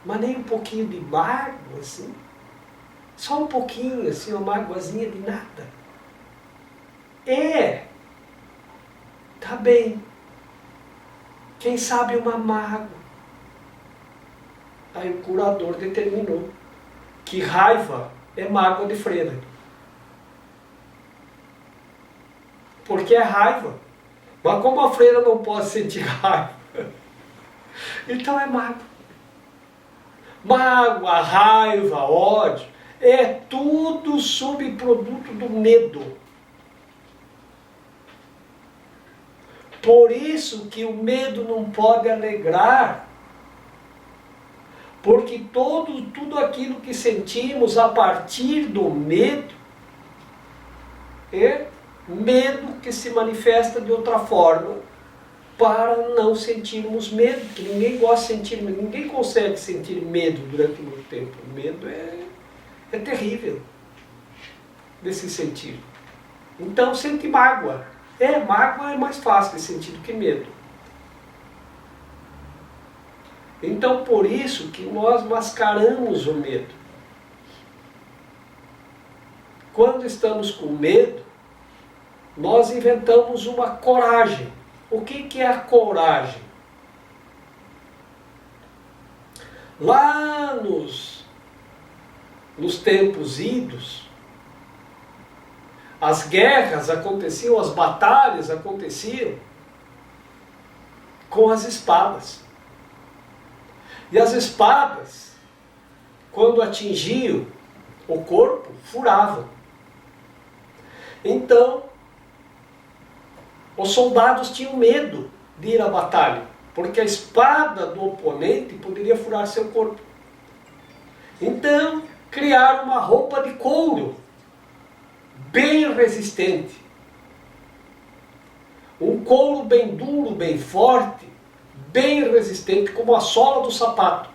Speaker 3: Mas nem um pouquinho de mágoa, assim. Só um pouquinho, assim, uma mágoazinha de nada. Tá bem. Quem sabe uma mágoa. Aí o curador determinou que raiva é mágoa de freira. Porque é raiva. Mas como a freira não pode sentir raiva, então é mágoa. Mágoa, raiva, ódio, é tudo subproduto do medo. Por isso que o medo não pode alegrar. Porque tudo aquilo que sentimos a partir do medo é medo que se manifesta de outra forma para não sentirmos medo, porque ninguém gosta de sentir medo, ninguém consegue sentir medo durante muito tempo. O medo é terrível de se sentir. Então sente mágoa. Mágoa é mais fácil de sentir do que medo. Então por isso que nós mascaramos o medo. Quando estamos com medo, nós inventamos uma coragem. O que é a coragem? Lá nos tempos idos, as guerras aconteciam, as batalhas aconteciam com as espadas. E as espadas, quando atingiam o corpo, furavam. Então, os soldados tinham medo de ir à batalha, porque a espada do oponente poderia furar seu corpo. Então, criaram uma roupa de couro, bem resistente. Um couro bem duro, bem forte, bem resistente, como a sola do sapato.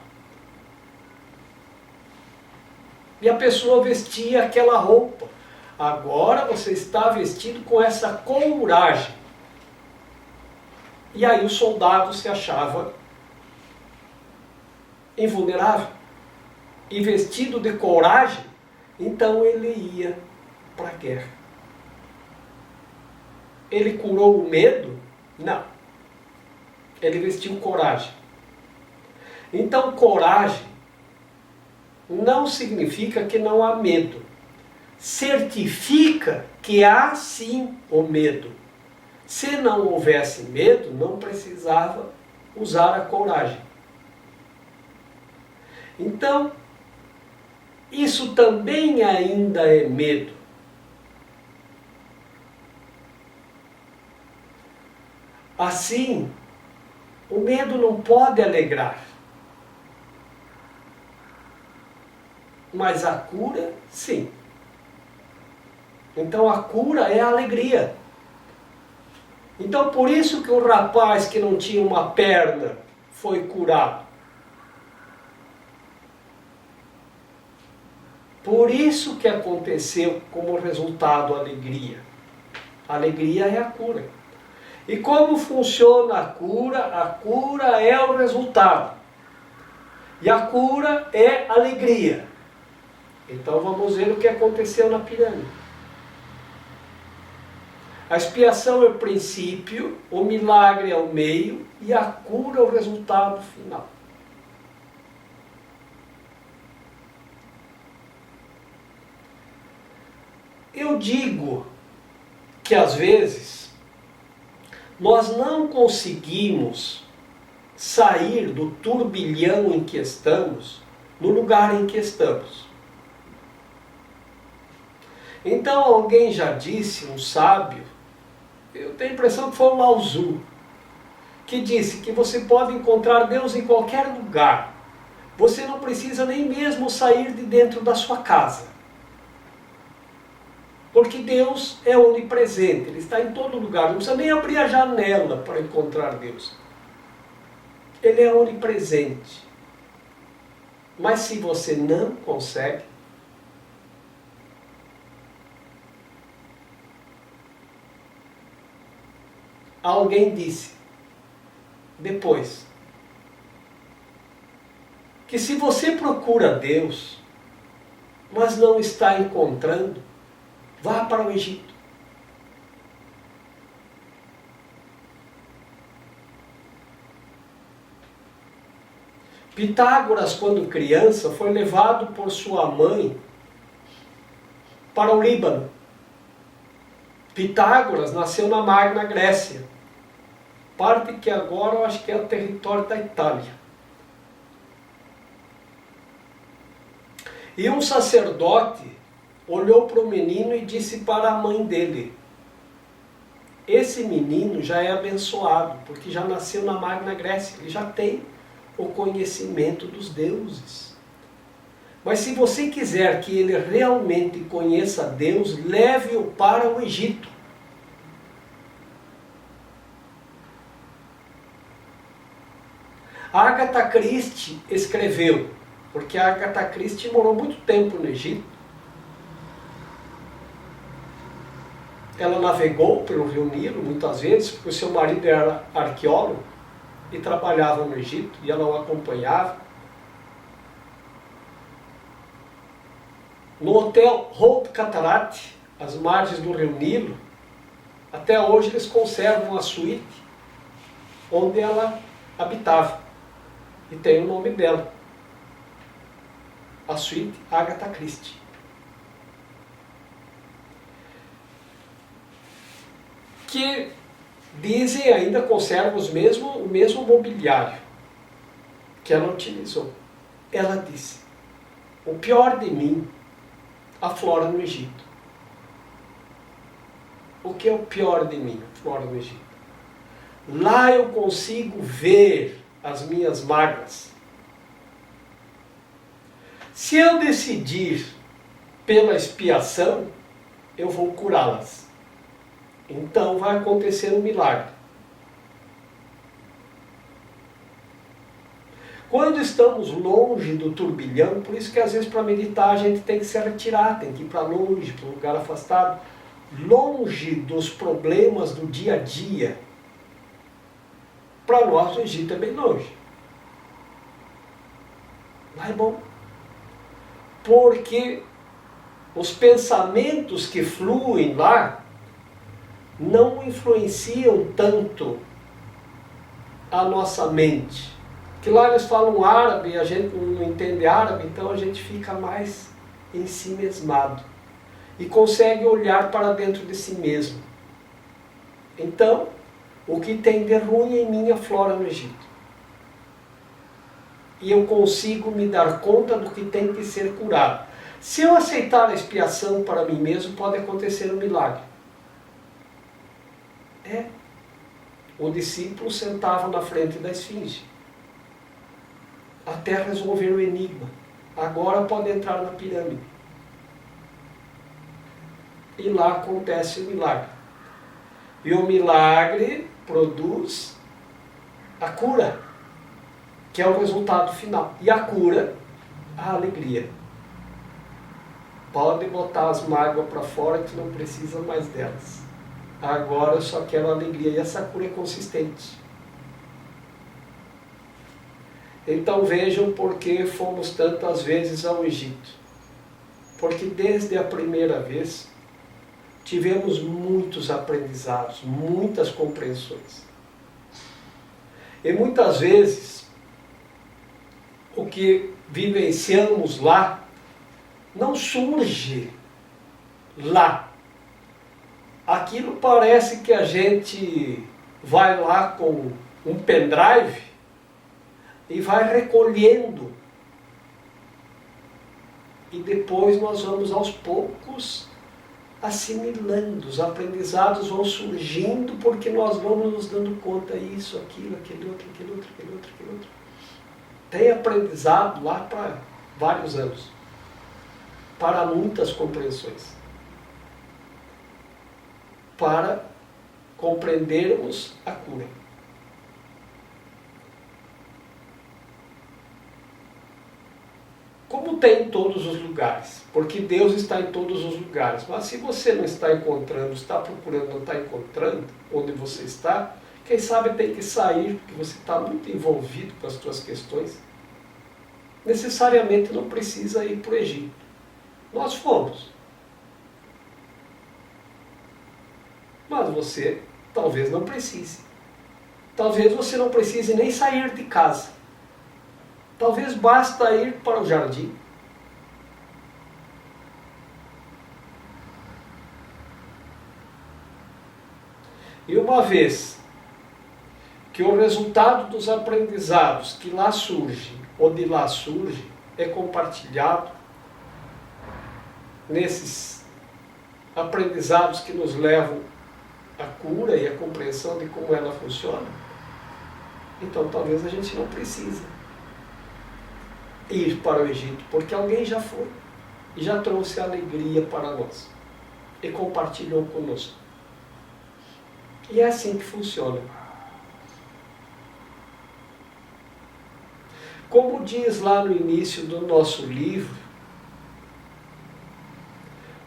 Speaker 3: E a pessoa vestia aquela roupa. Agora você está vestido com essa couragem. E aí o soldado se achava invulnerável. E vestido de coragem, então ele ia para a guerra. Ele curou o medo? Não. Ele vestiu coragem. Então coragem não significa que não há medo. Certifica que há sim o medo. Se não houvesse medo, não precisava usar a coragem. Então, isso também ainda é medo. Assim, o medo não pode alegrar. Mas a cura, sim. Então a cura é a alegria. Então por isso que o rapaz que não tinha uma perna foi curado. Por isso que aconteceu como resultado a alegria. A alegria é a cura. E como funciona a cura? A cura é o resultado. E a cura é alegria. Então vamos ver o que aconteceu na pirâmide. A expiação é o princípio, o milagre é o meio e a cura é o resultado final. Eu digo que às vezes nós não conseguimos sair do turbilhão em que estamos, no lugar em que estamos. Então alguém já disse, um sábio, eu tenho a impressão que foi o Lao Tzu, que disse que você pode encontrar Deus em qualquer lugar. Você não precisa nem mesmo sair de dentro da sua casa. Porque Deus é onipresente, Ele está em todo lugar. Não precisa nem abrir a janela para encontrar Deus. Ele é onipresente. Mas se você não consegue, alguém disse, depois, que se você procura Deus, mas não está encontrando, vá para o Egito. Pitágoras, quando criança, foi levado por sua mãe para o Líbano. Pitágoras nasceu na Magna Grécia, parte que agora eu acho que é o território da Itália. E um sacerdote olhou para o menino e disse para a mãe dele, esse menino já é abençoado, porque já nasceu na Magna Grécia, ele já tem o conhecimento dos deuses. Mas se você quiser que ele realmente conheça Deus, leve-o para o Egito. Agatha Christie escreveu, porque a Agatha Christie morou muito tempo no Egito. Ela navegou pelo Rio Nilo muitas vezes, porque o seu marido era arqueólogo e trabalhava no Egito, e ela o acompanhava. No hotel Hope Cataract, às margens do Rio Nilo, até hoje eles conservam a suíte onde ela habitava. E tem o nome dela. A suíte Agatha Christie. Que dizem ainda conservam o mesmo mobiliário que ela utilizou. Ela disse, o pior de mim aflora no Egito. O que é o pior de mim aflora no Egito? Lá eu consigo ver as minhas mágoas. Se eu decidir pela expiação, eu vou curá-las. Então vai acontecer um milagre. Quando estamos longe do turbilhão, por isso que às vezes para meditar a gente tem que se retirar, tem que ir para longe, para um lugar afastado, longe dos problemas do dia a dia. Para nós o Egito é bem longe. Lá é bom. Porque os pensamentos que fluem lá não influenciam tanto a nossa mente. Que lá eles falam árabe e a gente não entende árabe, então a gente fica mais em si mesmado e consegue olhar para dentro de si mesmo. Então, o que tem de ruim em mim aflora no Egito. E eu consigo me dar conta do que tem que ser curado. Se eu aceitar a expiação para mim mesmo, pode acontecer um milagre. O discípulo sentava na frente da esfinge, até resolver o enigma. Agora pode entrar na pirâmide. E lá acontece o milagre. E o milagre produz a cura, que é o resultado final. E a cura, a alegria. Pode botar as mágoas para fora que não precisa mais delas. Agora eu só quero alegria. E essa cura é consistente. Então vejam por que fomos tantas vezes ao Egito. Porque desde a primeira vez tivemos muitos aprendizados, muitas compreensões. E muitas vezes o que vivenciamos lá não surge lá. Aquilo parece que a gente vai lá com um pendrive e vai recolhendo. E depois nós vamos aos poucos assimilando. Os aprendizados vão surgindo porque nós vamos nos dando conta isso, aquilo, aquele outro, aquele outro, aquele outro, aquele outro. Tem aprendizado lá para vários anos. Para muitas compreensões. Para compreendermos a cura. Como tem em todos os lugares, porque Deus está em todos os lugares. Mas se você não está encontrando, está procurando, não está encontrando onde você está, quem sabe tem que sair, porque você está muito envolvido com as suas questões. Necessariamente não precisa ir para o Egito. Nós fomos. Mas você talvez não precise. Talvez você não precise nem sair de casa. Talvez basta ir para o jardim. E uma vez que o resultado dos aprendizados que lá surge, ou de lá surge, é compartilhado nesses aprendizados que nos levam à cura e à compreensão de como ela funciona, então talvez a gente não precise ir para o Egito, porque alguém já foi e já trouxe alegria para nós e compartilhou conosco. E é assim que funciona. Como diz lá no início do nosso livro,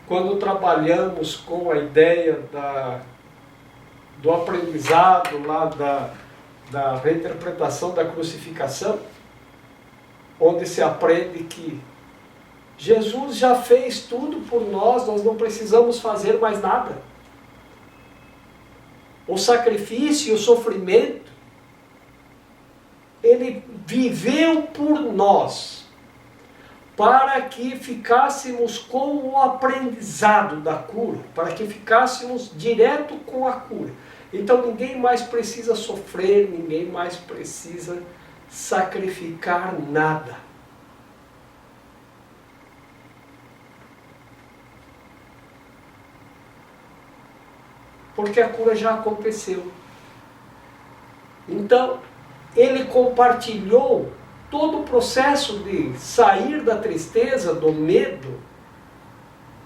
Speaker 3: quando trabalhamos com a ideia do aprendizado lá da reinterpretação da crucificação, onde se aprende que Jesus já fez tudo por nós, nós não precisamos fazer mais nada. O sacrifício e o sofrimento, Ele viveu por nós, para que ficássemos com o aprendizado da cura, para que ficássemos direto com a cura. Então ninguém mais precisa sofrer, ninguém mais precisa sacrificar nada. Porque a cura já aconteceu. Então, ele compartilhou todo o processo de sair da tristeza, do medo,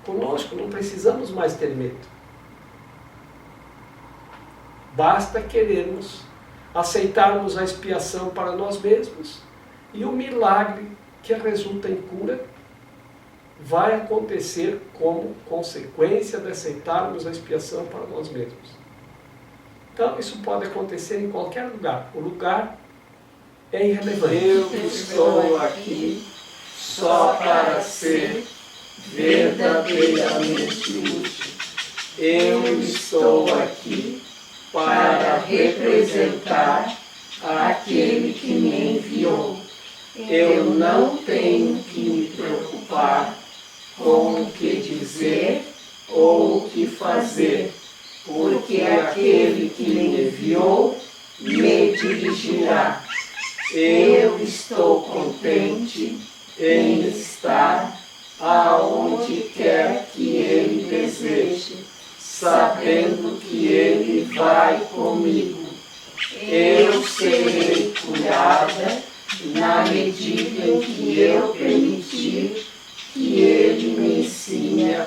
Speaker 3: conosco. Não precisamos mais ter medo. Basta querermos aceitarmos a expiação para nós mesmos, e o milagre que resulta em cura vai acontecer como consequência de aceitarmos a expiação para nós mesmos. Então, isso pode acontecer em qualquer lugar. O lugar é irrelevante.
Speaker 1: Eu estou aqui só para ser verdadeiramente útil. Eu estou aqui para representar aquele que me enviou. Eu não tenho que me preocupar com o que dizer ou o que fazer, porque aquele que me enviou me dirigirá. Eu estou contente em estar aonde quer que ele deseje, sabendo que ele vai comigo. Eu serei curada na medida em que eu permitir que ele me ensine a